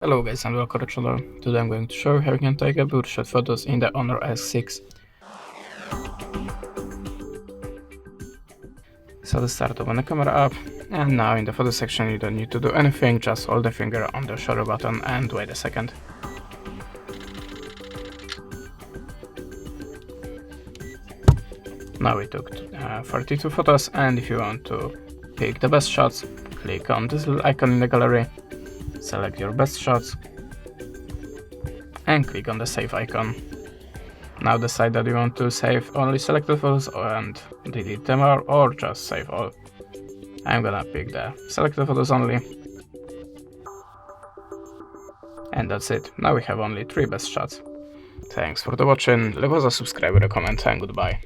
Hello guys and welcome to the channel. Today I'm going to show you how you can take a boot shot photos in the Honor S6. So let's start, open the camera up, and now in the photo section you don't need to do anything, just hold the finger on the shutter button and wait a second. Now we took 32 photos, and if you want to pick the best shots, click on this little icon in the gallery, select your best shots and click on the save icon. Now decide that you want to save only selected photos and delete them all, or just save all. I'm gonna pick the selected photos only. And that's it. Now we have only 3 best shots. Thanks for the watching, leave us a subscribe, a comment, and goodbye.